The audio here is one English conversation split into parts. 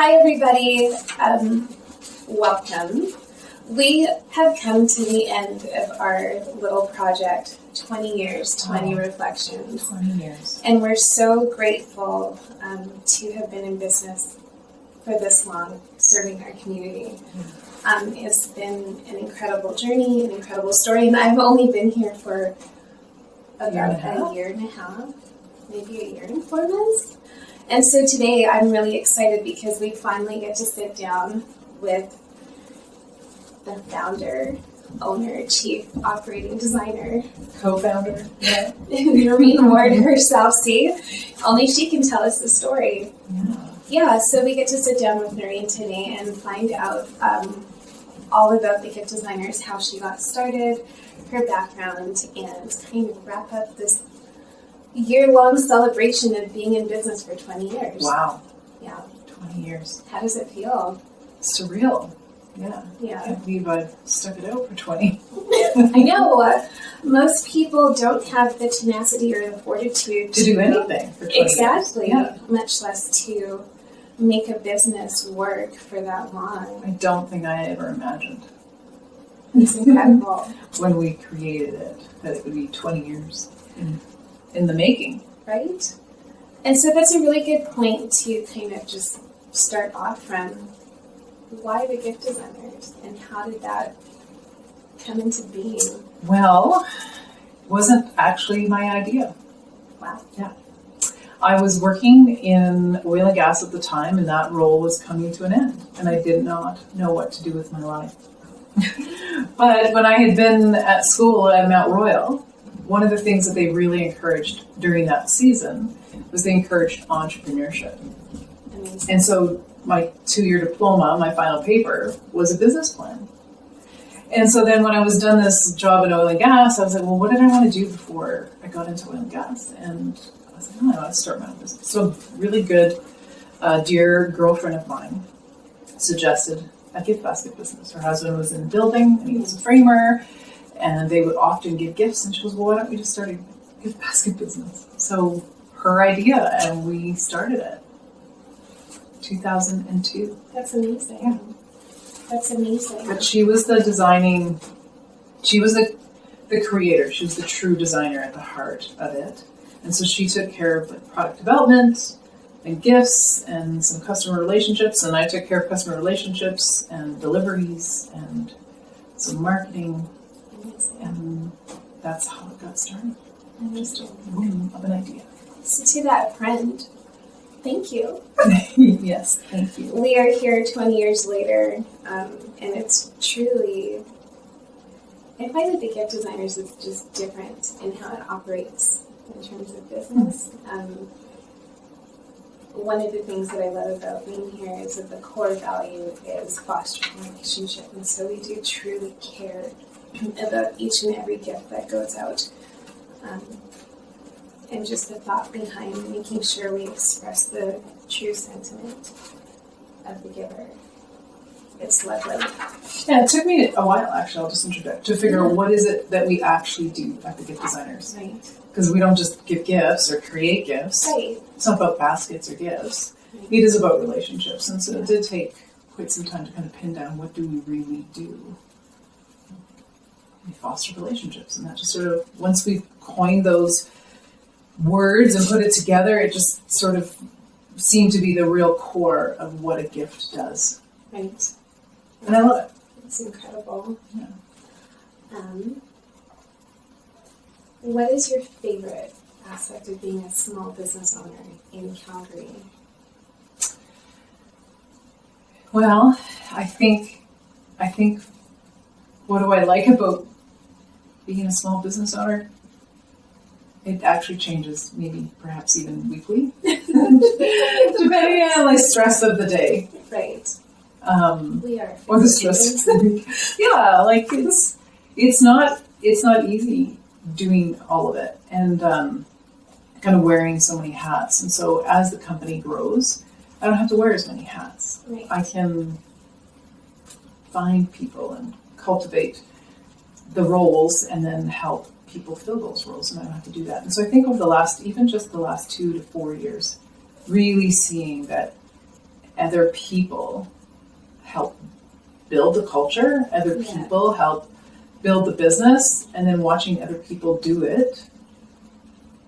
Hi everybody, welcome. We have come to the end of our little project, 20 years, 20 reflections. 20 years. And we're so grateful to have been in business for this long, serving our community. It's been an incredible journey, an incredible story, and I've only been here for about a year and a half, maybe a year and 4 months. And so today I'm really excited because we finally get to sit down with the founder, owner, chief operating designer, Co-founder, yeah. Noreen Ward herself. See, only she can tell us the story. Yeah, so we get to sit down with Noreen today and find out all about the gift designers, how she got started, her background, and kind of wrap up this year-long celebration of being in business for 20 years. Wow. Yeah. 20 years. How does it feel? Surreal. Yeah. Yeah. I can't believe I've stuck it out for 20. I know. Most people don't have the tenacity or the fortitude to do anything for 20 exactly, years. Yeah. Much less to make a business work for that long. I don't think I ever imagined. It's incredible. When we created it, that it would be 20 years in the making. Right? And so that's a really good point to kind of just start off from. Why the gift designers, and how did that come into being? Well, wasn't actually my idea. Wow. Yeah. I was working in oil and gas at the time, and that role was coming to an end, and I did not know what to do with my life. But when I had been at school at Mount Royal, one of the things that they really encouraged during that season was they encouraged entrepreneurship. Amazing. And so my 2-year diploma, my final paper, was a business plan. And so then when I was done this job in oil and gas, I was like, well, what did I want to do before I got into oil and gas? And I was like, oh, I want to start my own business. So really good, dear girlfriend of mine suggested a gift basket business. Her husband was in building, and he was a framer, and they would often give gifts. And she goes, well, why don't we just start a gift basket business? So her idea, and we started it. 2002. That's amazing. Yeah. That's amazing. But she was the designing, she was the creator, she was the true designer at the heart of it. And so she took care of like product development and gifts and some customer relationships, and I took care of customer relationships and deliveries and some marketing. Amazing. And that's how it got started. Amazing. Of an idea. So to that friend, thank you. Yes, thank you. We are here 20 years later, and it's truly, I find that the gift designers is just different in how it operates in terms of business. One of the things that I love about being here is that the core value is fostering relationship, and so we do truly care about each and every gift that goes out. And just the thought behind making sure we express the true sentiment of the giver. It's lovely. Yeah, it took me a while, actually, I'll just interject, to figure out what is it that we actually do at the gift designers. Right. Because we don't just give gifts or create gifts. Right. It's not about baskets or gifts. Right. It is about relationships. And so it did take quite some time to kind of pin down what do we really do. We foster relationships. And that just sort of, once we coined those words and put it together, it just sort of seemed to be the real core of what a gift does. Right. And I love it. It's incredible. Yeah. What is your favorite aspect of being a small business owner in Calgary? Well, I think what do I like about being a small business owner? It actually changes, maybe perhaps even weekly, depending on the stress of the day. Right. We are. Or the stress of the week. Yeah, like it's not easy doing all of it and kind of wearing so many hats. And so as the company grows, I don't have to wear as many hats. Right. I can find people and cultivate the roles and then help people fill those roles, and I don't have to do that. And so I think over the last 2 to 4 years, really seeing that other people help build the culture, other people help build the business, and then watching other people do it,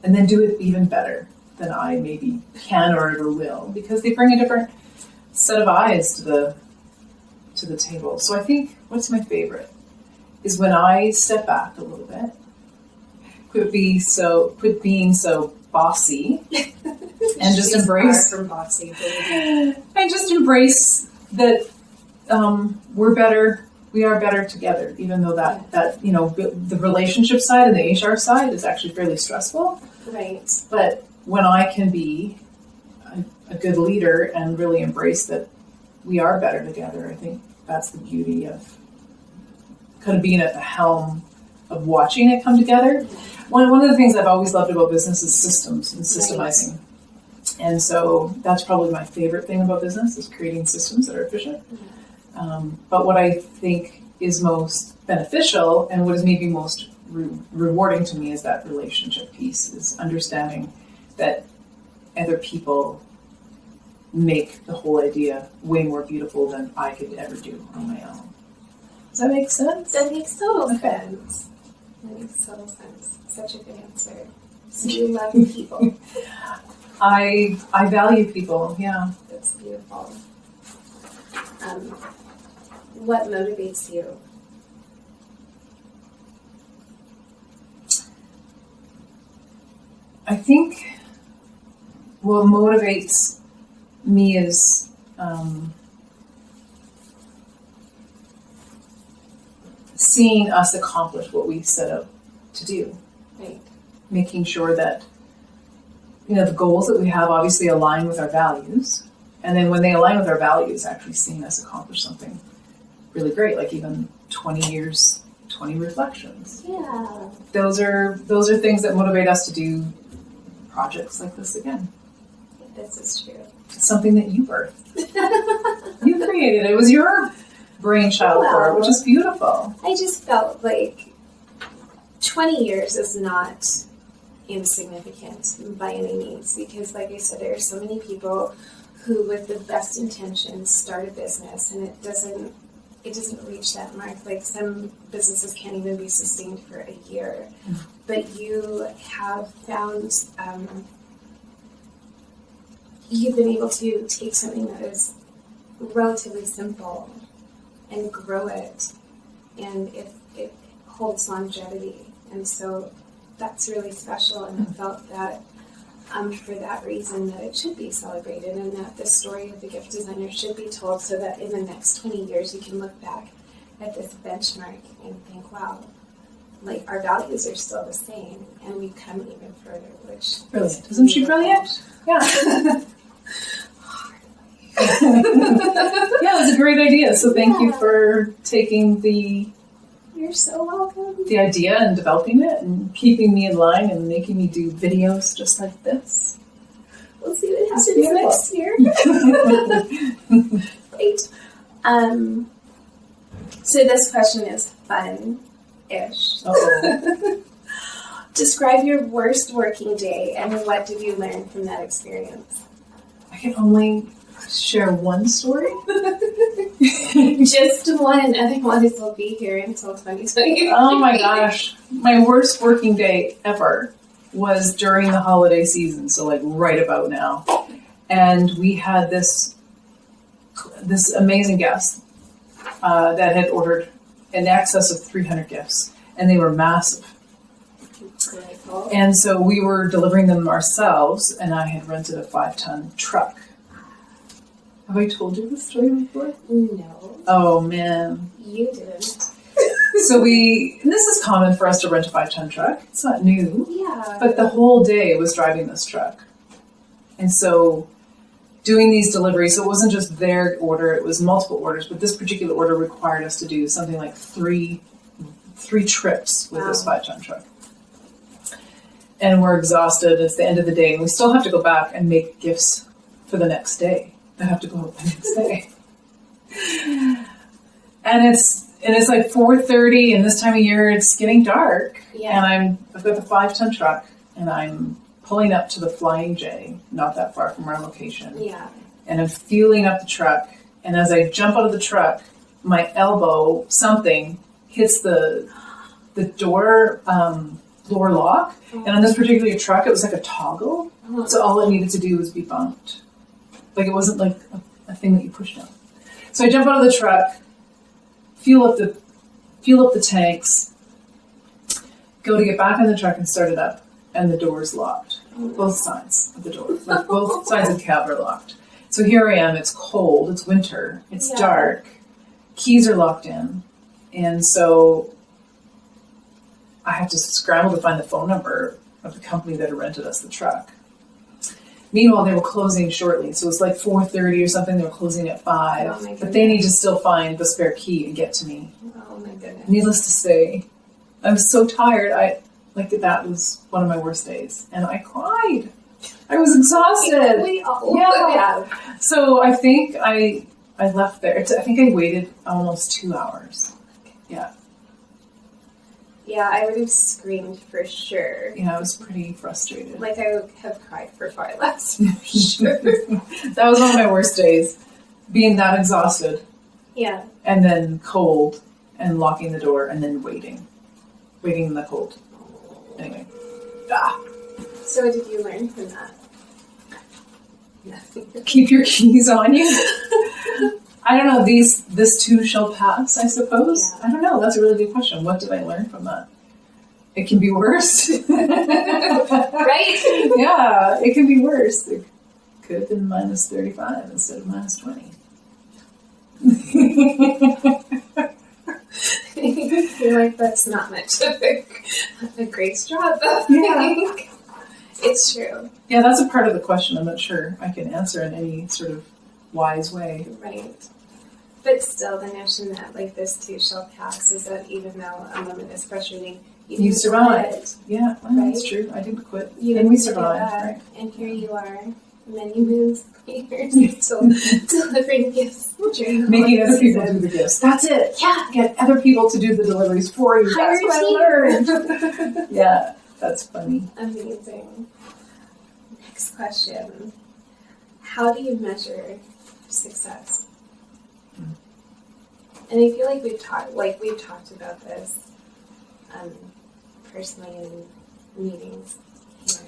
and then do it even better than I maybe can or ever will, because they bring a different set of eyes to the table. So I think what's my favorite is when I step back a little bit, quit being so bossy, and just embrace far from bossy. and just embrace that we are better together, even though that the relationship side and the HR side is actually fairly stressful. Right. But when I can be a good leader and really embrace that we are better together, I think that's the beauty of kind of being at the helm of watching it come together. One of the things I've always loved about business is systems and systemizing. Right. And so that's probably my favorite thing about business, is creating systems that are efficient. Mm-hmm. But what I think is most beneficial and what is maybe most rewarding to me is that relationship piece, is understanding that other people make the whole idea way more beautiful than I could ever do on my own. Does that make sense? That makes total sense. That makes total sense. Such a good answer. So you love people. I value people, yeah. That's beautiful. What motivates you? I think what motivates me is seeing us accomplish what we set out to do. Right. Making sure that the goals that we have obviously align with our values, and then when they align with our values, actually seeing us accomplish something really great, like even 20 years, 20 reflections. Yeah. Those are things that motivate us to do projects like this again. This is true. It's something that you birthed. You created it. It was your brainchild for it, which is beautiful. I just felt like 20 years is not insignificant by any means, because like I said, there are so many people who with the best intentions start a business and it doesn't reach that mark. Like some businesses can't even be sustained for a year. Mm-hmm. But you have found you've been able to take something that is relatively simple and grow it, and it holds longevity. And so that's really special, and I felt that for that reason that it should be celebrated, and that the story of the gift designer should be told, so that in the next 20 years you can look back at this benchmark and think, wow, like our values are still the same and we've come even further, which brilliant. Isn't she brilliant? Yeah. Yeah, it was a great idea. So thank you for taking You're so welcome. The idea and developing it and keeping me in line and making me do videos just like this. We'll see what happens next year. Great. So this question is fun-ish. Describe your worst working day and what did you learn from that experience? I can only share one story. Just one. Otherwise, we'll be here until 2020. Oh my gosh. My worst working day ever was during the holiday season, so like right about now. And we had this amazing guest that had ordered in excess of 300 gifts, and they were massive. Cool. And so we were delivering them ourselves, and I had rented a 5-ton truck. Have I told you this story before? No. Oh, man. You didn't. So and this is common for us to rent a 5-ton truck. It's not new. Yeah. But the whole day was driving this truck. And so doing these deliveries, so it wasn't just their order, it was multiple orders, but this particular order required us to do something like three trips with this 5-ton truck. And we're exhausted. It's the end of the day, and we still have to go back and make gifts for the next day. I have to go the next day. And it's like 4:30, and this time of year it's getting dark. Yeah. And I've got the 5-ton truck, and I'm pulling up to the Flying J, not that far from our location. Yeah. and I'm fueling up the truck. And as I jump out of the truck, my elbow, something hits the door lock. And on this particular truck, it was like a toggle. So all it needed to do was be bumped. Like it wasn't like a thing that you pushed down. So I jump out of the truck, fuel up the tanks, go to get back in the truck and start it up, and the door's locked. Both sides of the door. Like both sides of the cab are locked. So here I am, it's cold, it's winter, it's dark, keys are locked in, and so I have to scramble to find the phone number of the company that had rented us the truck. Meanwhile, they were closing shortly, so it was like 4:30 or something, they were closing at 5, Oh my goodness. but they need to still find the spare key and get to me. Oh my goodness. Needless to say, I was so tired, that was one of my worst days, and I cried. I was exhausted. We all Yeah. So I think I left there. I think I waited almost 2 hours. Yeah. Yeah, I would have screamed for sure. Yeah, I was pretty frustrated. Like I would have cried for far less, for sure. That was one of my worst days. Being that exhausted Yeah. and then cold and locking the door and then waiting in the cold. Anyway. So what did you learn from that? Nothing. Keep your keys on you. I don't know, this too shall pass, I suppose. Yeah. I don't know, that's a really good question. What did I learn from that? It can be worse. Right? Yeah, it can be worse. It could have been minus 35 instead of minus 20. I feel like that's not much of a great job, though. Yeah. It's true. Yeah, that's a part of the question I'm not sure I can answer in any sort of wise way. Right. But still, the notion that like this too shall pass is that even though a moment is frustrating, You didn't survived. quit. Yeah, well, that's Right. true. I didn't quit. You And we didn't give survived, up, right? And here you are, many moons later, still delivering gifts. during Making all other this people season. do the gifts. That's it. Yeah. Get other people to do the deliveries for you. Hire That's what I learned. Yeah, that's funny. Amazing. Next question. How do you measure success? And I feel like we've talked about this personally in meetings here.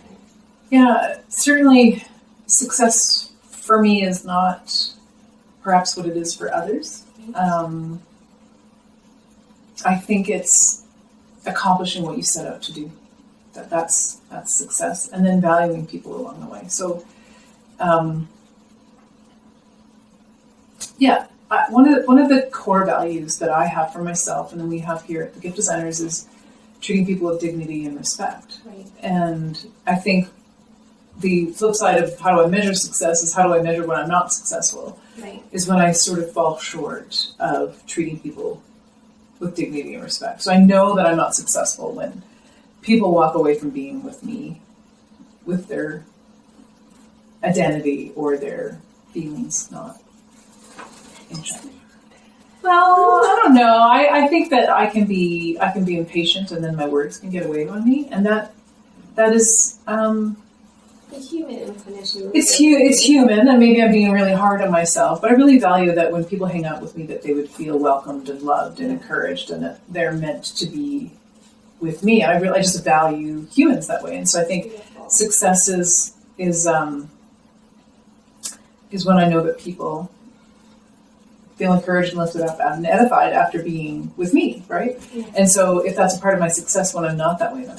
Yeah, certainly success for me is not perhaps what it is for others. I think it's accomplishing what you set out to do. That's success, and then valuing people along the way. So, one of the core values that I have for myself, and then we have here at the Gift Designers, is treating people with dignity and respect. Right. And I think the flip side of how do I measure success is how do I measure when I'm not successful, Right. is when I sort of fall short of treating people with dignity and respect. So I know that I'm not successful when people walk away from being with me with their identity or their feelings not in check. Well, I don't know. I think that I can be impatient, and then my words can get away on me, and that is The human inclination. it's human, and maybe I'm being really hard on myself. But I really value that when people hang out with me, that they would feel welcomed and loved and encouraged, and that they're meant to be with me. And I just value humans that way, and so I think Beautiful. success is when I know that people feel encouraged and lifted up and edified after being with me, right? Yeah. And so if that's a part of my success when I'm not that way, then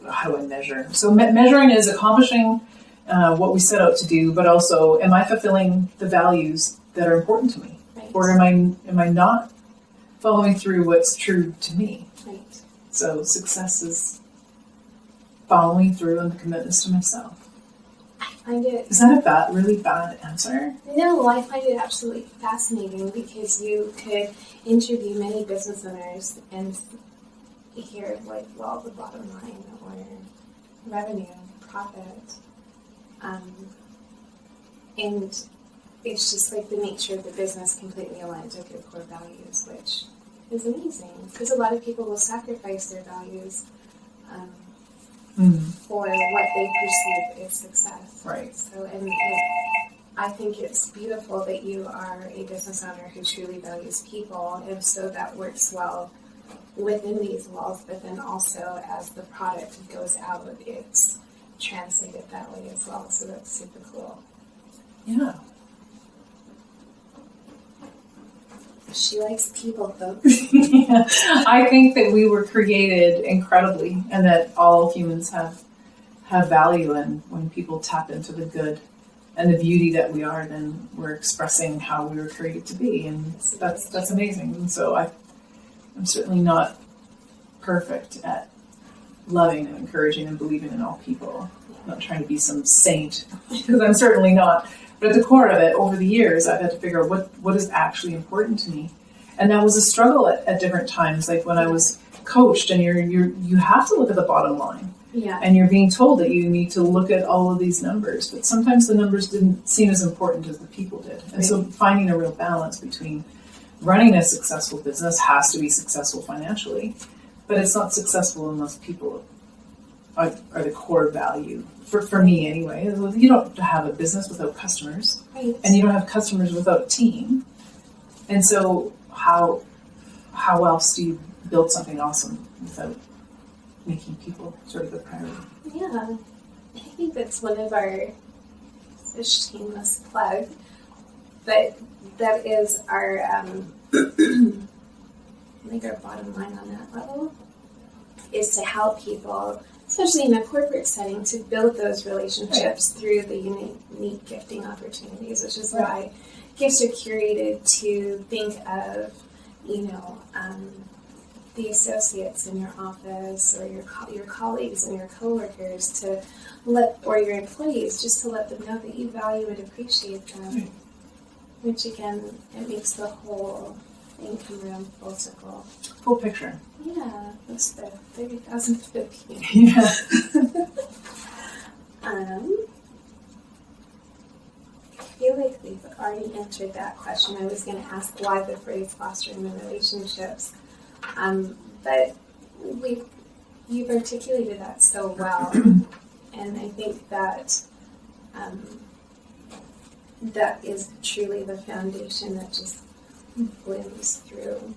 how do I measure? So measuring is accomplishing what we set out to do, but also, am I fulfilling the values that are important to me? Right. Or am I not following through what's true to me? Right. So success is following through on the commitments to myself. I find it. Is that a really bad answer? No, I find it absolutely fascinating because you could interview many business owners and hear the bottom line or revenue, profit, and it's just like the nature of the business completely aligns with your core values, which is amazing because a lot of people will sacrifice their values for what they perceive as success. Right. So, and I think it's beautiful that you are a business owner who truly values people, and so that works well within these walls, but then also as the product goes out, it's translated that way as well. So that's super cool. Yeah. She likes people, folks. Yeah. I think that we were created incredibly, and that all humans have value, and when people tap into the good and the beauty that we are, then we're expressing how we were created to be, and that's amazing. And so I'm certainly not perfect at loving and encouraging and believing in all people. I'm not trying to be some saint, because I'm certainly not. But at the core of it, over the years, I've had to figure out what is actually important to me. And that was a struggle at different times, like when I was coached, and you have to look at the bottom line. Yeah. And you're being told that you need to look at all of these numbers, but sometimes the numbers didn't seem as important as the people did. And so finding a real balance between running a successful business has to be successful financially, but it's not successful unless people are the core value. For me anyway, you don't have a business without customers, Right. and you don't have customers without a team. And so how else do you build something awesome without making people sort of the priority? Yeah. I think that's one of our shameless plug, but that is our I think our bottom line on that level is to help people, especially in a corporate setting, to build those relationships through the unique gifting opportunities, which is why gifts are curated to think of, the associates in your office, or your colleagues and your coworkers, or your employees, just to let them know that you value and appreciate them. Which again, it makes the whole thing come around full circle. Full picture. Yeah, that's the 30,000 foot view. Yeah. I feel like we've already answered that question. I was going to ask why the phrase fostering the relationships, but you've articulated that so well, and I think that that is truly the foundation that just blooms through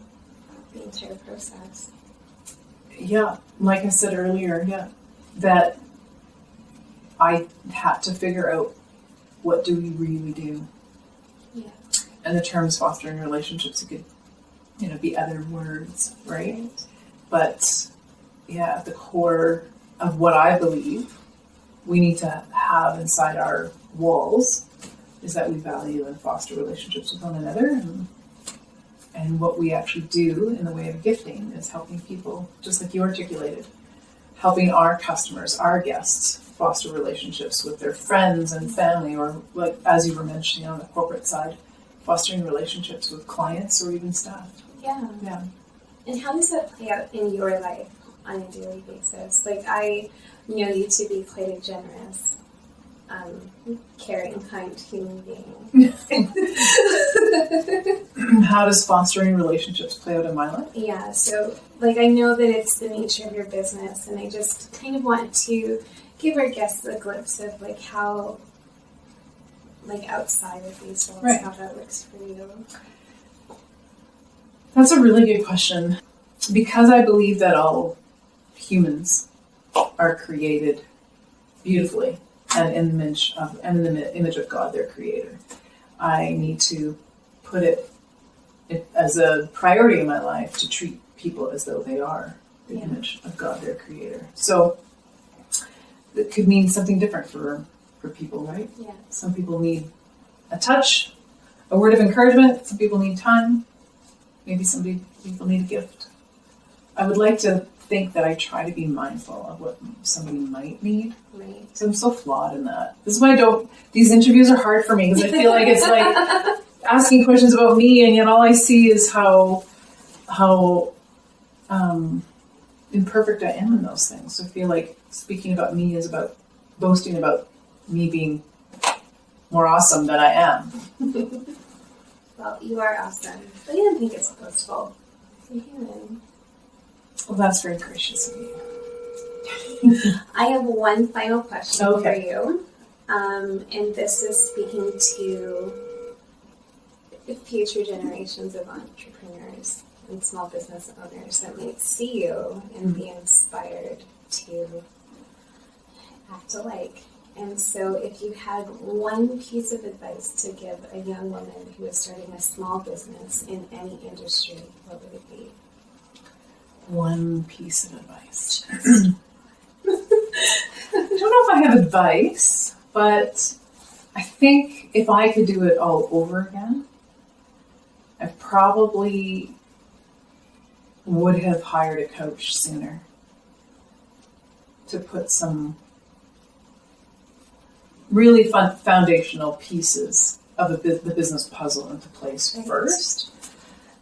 the entire process. Yeah, like I said earlier, that I had to figure out, what do we really do? Yeah. And the terms fostering relationships could, be other words, right? But at the core of what I believe we need to have inside our walls is that we value and foster relationships with one another, and what we actually do in the way of gifting is helping people, just like you articulated, helping our customers, our guests, foster relationships with their friends and family, or like as you were mentioning on the corporate side, fostering relationships with clients or even staff. Yeah. And how does that play out in your life on a daily basis? Like, I know you to be quite a generous, caring, kind human being. How does fostering relationships play out in my life? Yeah, so I know that it's the nature of your business, and I just kind of want to give our guests a glimpse of how, outside of these walls, how that looks for you. That's a really good question, because I believe that all humans are created beautifully and in the image of God, their creator. I need to put it as a priority in my life to treat people as though they are the image of God, their creator. So it could mean something different for people, right? Yeah. Some people need a touch, a word of encouragement. Some people need time. Maybe people need a gift. I would like to think that I try to be mindful of what somebody might need. Right. So I'm so flawed in that. This is why these interviews are hard for me, because I feel like it's like asking questions about me, and yet all I see is how imperfect I am in those things. So I feel like speaking about me is about boasting about me being more awesome than I am. Well, you are awesome, but you don't think it's boastful. You're human. Well, that's very gracious of you. I have one final question for you. And this is speaking to future generations of entrepreneurs and small business owners that might see you and be inspired to act alike. And so if you had one piece of advice to give a young woman who is starting a small business in any industry, what would it be? One piece of advice. I don't know if I have advice, but I think if I could do it all over again, I probably would have hired a coach sooner to put some really fun foundational pieces of the business puzzle into place first.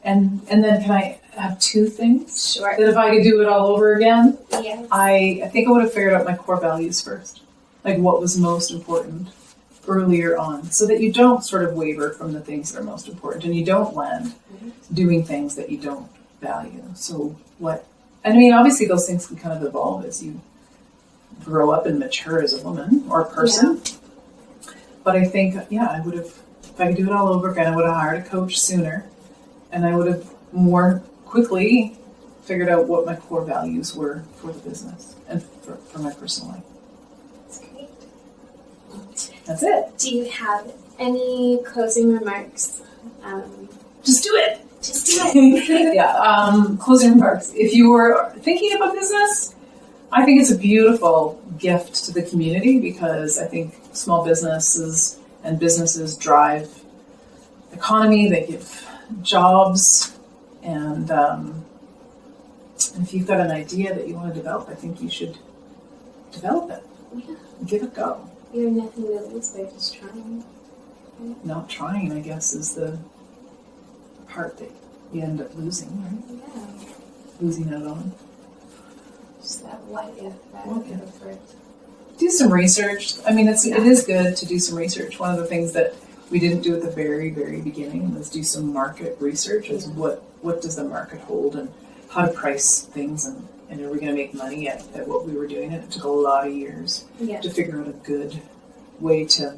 And then can I have two things? Sure. That if I could do it all over again, Yes. I think I would have figured out my core values first. Like what was most important earlier on, so that you don't sort of waver from the things that are most important and you don't land doing things that you don't value. So and I mean, obviously those things can kind of evolve as you grow up and mature as a woman or a person. Yeah. But I think, I would have, if I could do it all over again, I would have hired a coach sooner, and I would have more quickly figured out what my core values were for the business and for my personal life. That's great. That's it. Do you have any closing remarks? Just do it. Just do it. Closing remarks. If you were thinking about business, I think it's a beautiful gift to the community, because I think small businesses and businesses drive economy, they give jobs, and if you've got an idea that you want to develop, I think you should develop it. Yeah. Give it a go. You have nothing to lose by just trying. Not trying, I guess, is the part that you end up losing, right? Yeah. Losing out on. Just that what if, that What if. for it. Do some research. I mean, it is good to do some research. One of the things that we didn't do at the very, very beginning was do some market research as what does the market hold and how to price things, and are we going to make money at what we were doing. And it took a lot of years to figure out a good way to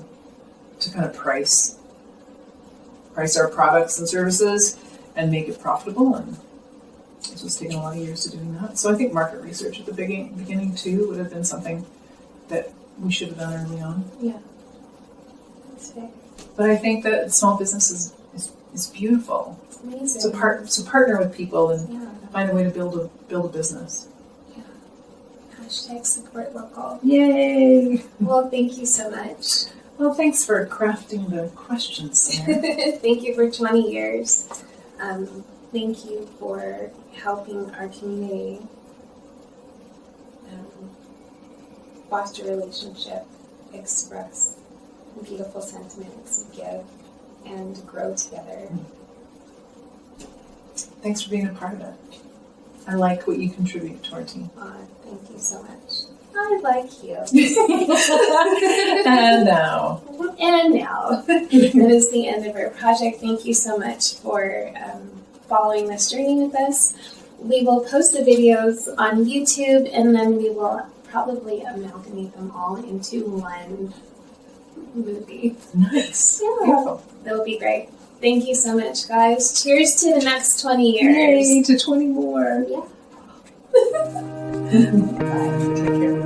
kind of price our products and services and make it profitable, and it was taking a lot of years to doing that. So I think market research at the beginning too would have been something that we should have done early on. Yeah. That's fair. But I think that small business is beautiful. It's amazing. So partner with people and Yeah. find a way to build a business. Yeah. Hashtag support local. Yay! Well, thank you so much. Well, thanks for crafting the questions, Sarah. Thank you for 20 years. Thank you for helping our community foster relationship, express beautiful sentiments, give, and grow together. Thanks for being a part of it. I like what you contribute to our team. Thank you so much. I like you. And now. And now. That is the end of our project. Thank you so much for following this journey with us. We will post the videos on YouTube, and then we will probably amalgamate them all into one movie. Nice. Yeah. Beautiful. That would be great. Thank you so much, guys. Cheers to the next 20 years. Yay, to 20 more. Yeah. Bye. Take care.